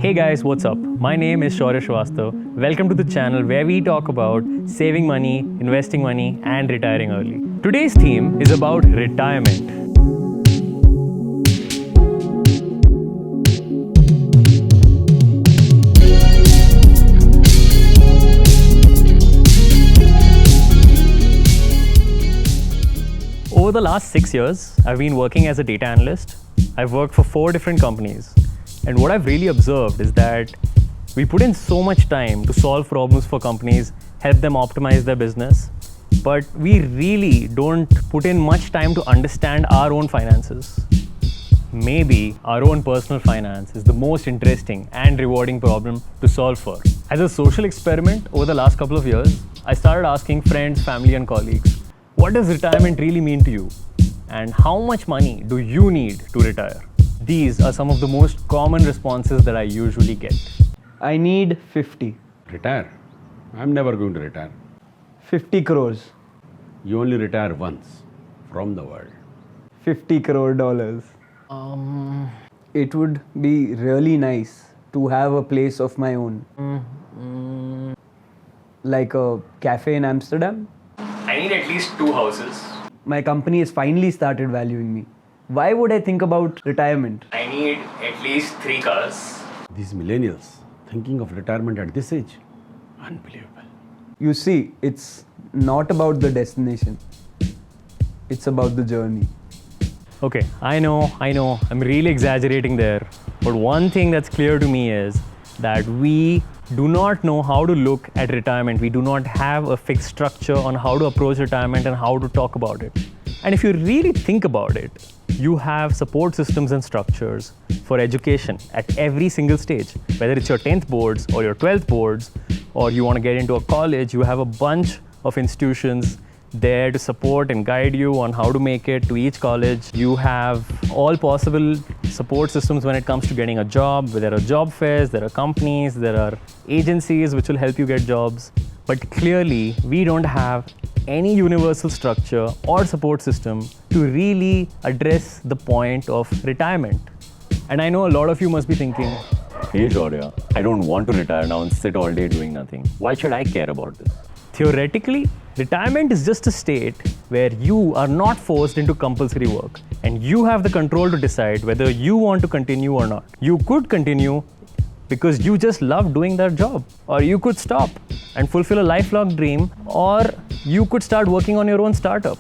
Hey guys, what's up? My name is Shaurya Shrivastava. Welcome to the channel where we talk about saving money, investing money, and retiring early. Today's theme is about retirement. Over the last 6 years, I've been working as a data analyst. I've worked for 4 different companies. And what I've really observed is that we put in so much time to solve problems for companies, help them optimize their business, but we really don't put in much time to understand our own finances. Maybe our own personal finance is the most interesting and rewarding problem to solve for. As a social experiment over the last couple of years, I started asking friends, family, and colleagues, what does retirement really mean to you? And how much money do you need to retire? These are some of the most common responses that I usually get. I need 50. Retire? I'm never going to retire. 50 crores. You only retire once from the world. 50 crore dollars. It would be really nice to have a place of my own. Like a cafe in Amsterdam. I need at least 2 houses. My company has finally started valuing me. Why would I think about retirement? I need at least 3 cars. These millennials thinking of retirement at this age, unbelievable. You see, it's not about the destination. It's about the journey. Okay, I know, I'm really exaggerating there. But one thing that's clear to me is that we do not know how to look at retirement. We do not have a fixed structure on how to approach retirement and how to talk about it. And if you really think about it, you have support systems and structures for education at every single stage. Whether it's your 10th boards or your 12th boards, or you want to get into a college, you have a bunch of institutions there to support and guide you on how to make it to each college. You have all possible support systems when it comes to getting a job. There are job fairs, there are companies, there are agencies which will help you get jobs. But clearly, we don't have any universal structure or support system to really address the point of retirement. And I know a lot of you must be thinking, hey Shaurya, I don't want to retire now and sit all day doing nothing. Why should I care about this? Theoretically, retirement is just a state where you are not forced into compulsory work and you have the control to decide whether you want to continue or not. You could continue because you just love doing that job, or you could stop and fulfill a lifelong dream, or you could start working on your own startup.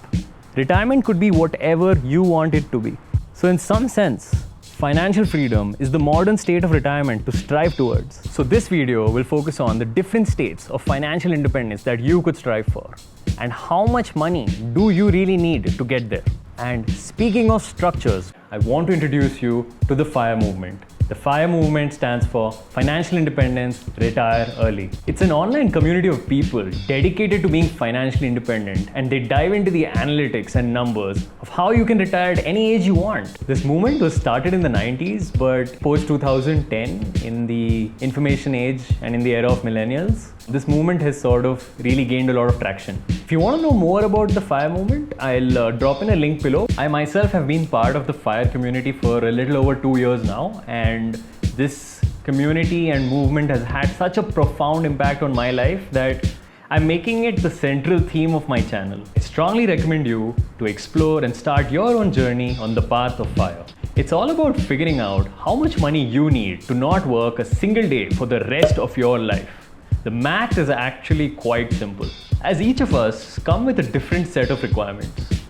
Retirement could be whatever you want it to be. So in some sense, financial freedom is the modern state of retirement to strive towards. So this video will focus on the different states of financial independence that you could strive for, and how much money do you really need to get there. And speaking of structures, I want to introduce you to the FIRE movement. The FIRE movement stands for Financial Independence, Retire Early. It's an online community of people dedicated to being financially independent, and they dive into the analytics and numbers of how you can retire at any age you want. This movement was started in the 90s, but post 2010, in the information age and in the era of millennials, this movement has sort of really gained a lot of traction. If you want to know more about the FIRE movement, I'll drop in a link below. I myself have been part of the FIRE community for a little over 2 years now, and this community and movement has had such a profound impact on my life that I'm making it the central theme of my channel. I strongly recommend you to explore and start your own journey on the path of FIRE. It's all about figuring out how much money you need to not work a single day for the rest of your life. The math is actually quite simple, as each of us come with a different set of requirements.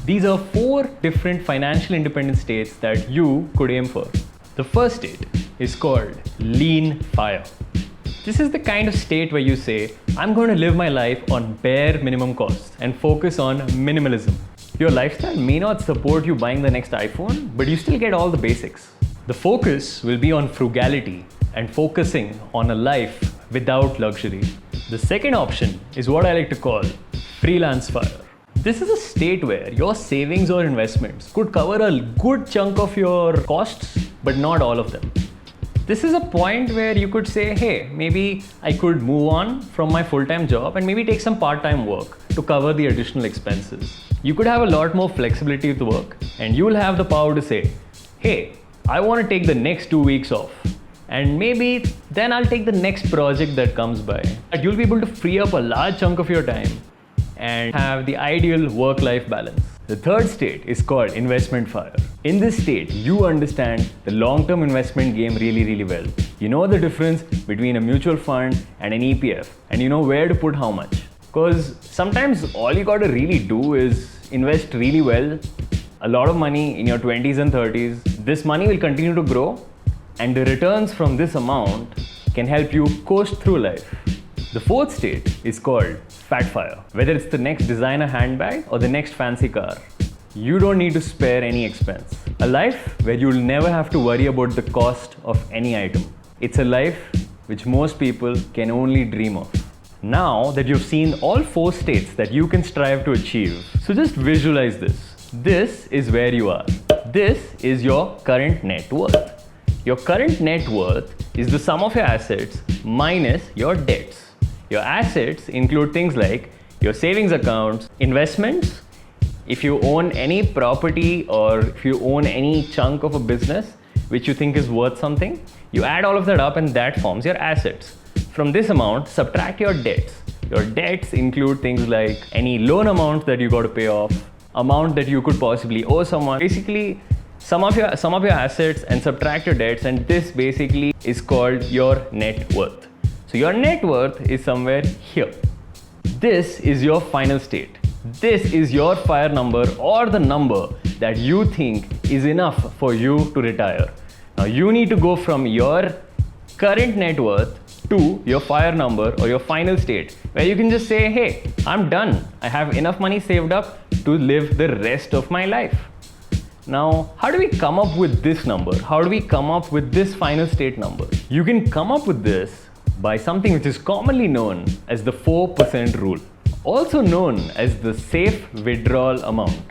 These are 4 different financial independent states that you could aim for. The first state is called lean FIRE. This is the kind of state where you say, I'm going to live my life on bare minimum costs and focus on minimalism. Your lifestyle may not support you buying the next iPhone, but you still get all the basics. The focus will be on frugality and focusing on a life without luxury. The second option is what I like to call freelance FIRE. This is a state where your savings or investments could cover a good chunk of your costs, but not all of them. This is a point where you could say, hey, maybe I could move on from my full-time job and maybe take some part-time work to cover the additional expenses. You could have a lot more flexibility with work, and you will have the power to say, hey, I want to take the next 2 weeks off. And maybe then I'll take the next project that comes by. But you'll be able to free up a large chunk of your time and have the ideal work-life balance. The third state is called investment fire. In this state, you understand the long-term investment game really, really well. You know the difference between a mutual fund and an ETF, and you know where to put how much. Because sometimes all you gotta really do is invest really well, a lot of money in your 20s and 30s. This money will continue to grow, and the returns from this amount can help you coast through life. The fourth state is called fat fire. Whether it's the next designer handbag or the next fancy car, you don't need to spare any expense. A life where you'll never have to worry about the cost of any item. It's a life which most people can only dream of. Now that you've seen all four states that you can strive to achieve, so just visualize this. This is where you are. This is your current net worth. Your current net worth is the sum of your assets minus your debts. Your assets include things like your savings accounts, investments, if you own any property or if you own any chunk of a business which you think is worth something, you add all of that up and that forms your assets. From this amount, subtract your debts. Your debts include things like any loan amount that you got to pay off, amount that you could possibly owe someone. Basically, sum up your assets and subtract your debts, and this basically is called your net worth. So your net worth is somewhere here. This is your final state. This is your fire number, or the number that you think is enough for you to retire. Now you need to go from your current net worth to your fire number or your final state, where you can just say, hey, I'm done. I have enough money saved up to live the rest of my life. Now, how do we come up with this number? How do we come up with this final state number? You can come up with this by something which is commonly known as the 4% rule, also known as the safe withdrawal amount.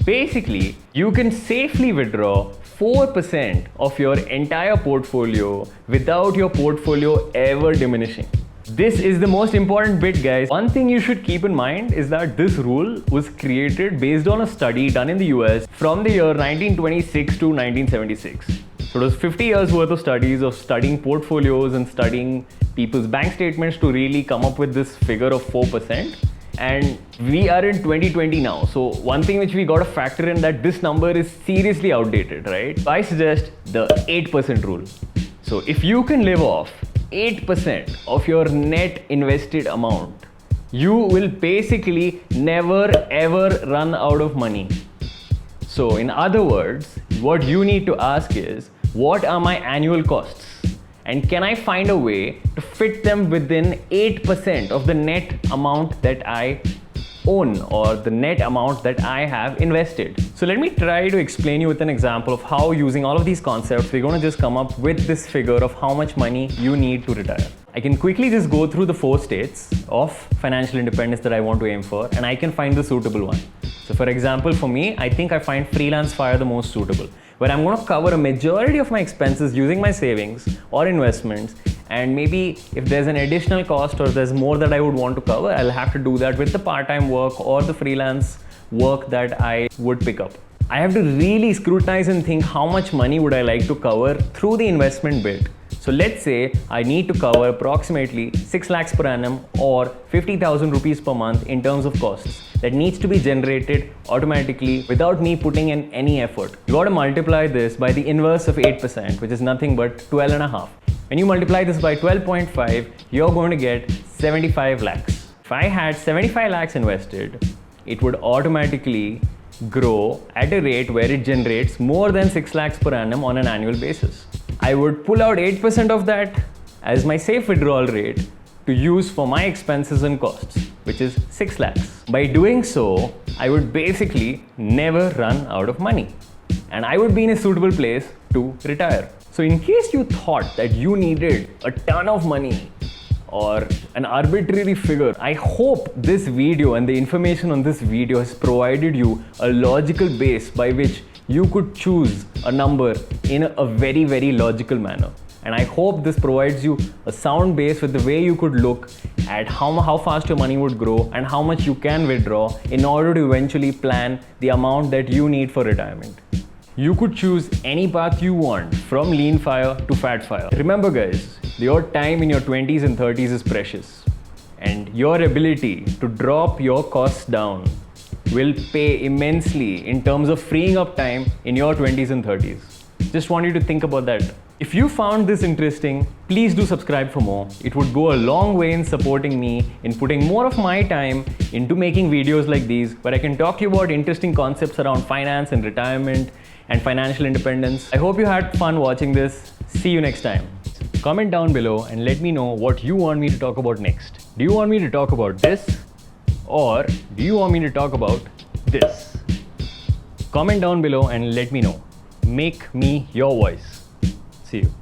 Basically, you can safely withdraw 4% of your entire portfolio without your portfolio ever diminishing. This is the most important bit, guys. One thing you should keep in mind is that this rule was created based on a study done in the US from the year 1926 to 1976. So it was 50 years worth of studies of studying portfolios and studying people's bank statements to really come up with this figure of 4%. And we are in 2020 now. So one thing which we got to factor in that this number is seriously outdated, right? I suggest the 8% rule. So if you can live off 8% of your net invested amount, you will basically never ever run out of money. So in other words, what you need to ask is, what are my annual costs? And can I find a way to fit them within 8% of the net amount that I own or the net amount that I have invested? So let me try to explain you with an example of how, using all of these concepts, we're going to just come up with this figure of how much money you need to retire. I can quickly just go through the 4 states of financial independence that I want to aim for, and I can find the suitable one. So for example, for me, I think I find freelance fire the most suitable, where I'm going to cover a majority of my expenses using my savings or investments, and maybe if there's an additional cost or there's more that I would want to cover, I'll have to do that with the part-time work or the freelance work that I would pick up. I have to really scrutinize and think how much money would I like to cover through the investment bit. So let's say I need to cover approximately 6 lakhs per annum or 50,000 rupees per month in terms of costs that needs to be generated automatically without me putting in any effort. You got to multiply this by the inverse of 8%, which is nothing but 12.5. When you multiply this by 12.5, you're going to get 75 lakhs. If I had 75 lakhs invested, it would automatically grow at a rate where it generates more than 6 lakhs per annum on an annual basis. I would pull out 8% of that as my safe withdrawal rate to use for my expenses and costs, which is 6 lakhs. By doing so, I would basically never run out of money, and I would be in a suitable place to retire. So in case you thought that you needed a ton of money or an arbitrary figure, I hope this video and the information on this video has provided you a logical base by which you could choose a number in a very, very logical manner. And I hope this provides you a sound base with the way you could look at how fast your money would grow and how much you can withdraw in order to eventually plan the amount that you need for retirement. You could choose any path you want, from lean fire to fat fire. Remember guys, your time in your 20s and 30s is precious, and your ability to drop your costs down will pay immensely in terms of freeing up time in your 20s and 30s. Just want you to think about that. If you found this interesting, please do subscribe for more. It would go a long way in supporting me in putting more of my time into making videos like these, where I can talk to you about interesting concepts around finance and retirement and financial independence. I hope you had fun watching this. See you next time. Comment down below and let me know what you want me to talk about next. Do you want me to talk about this, or do you want me to talk about this? Comment down below and let me know. Make me your voice. See you.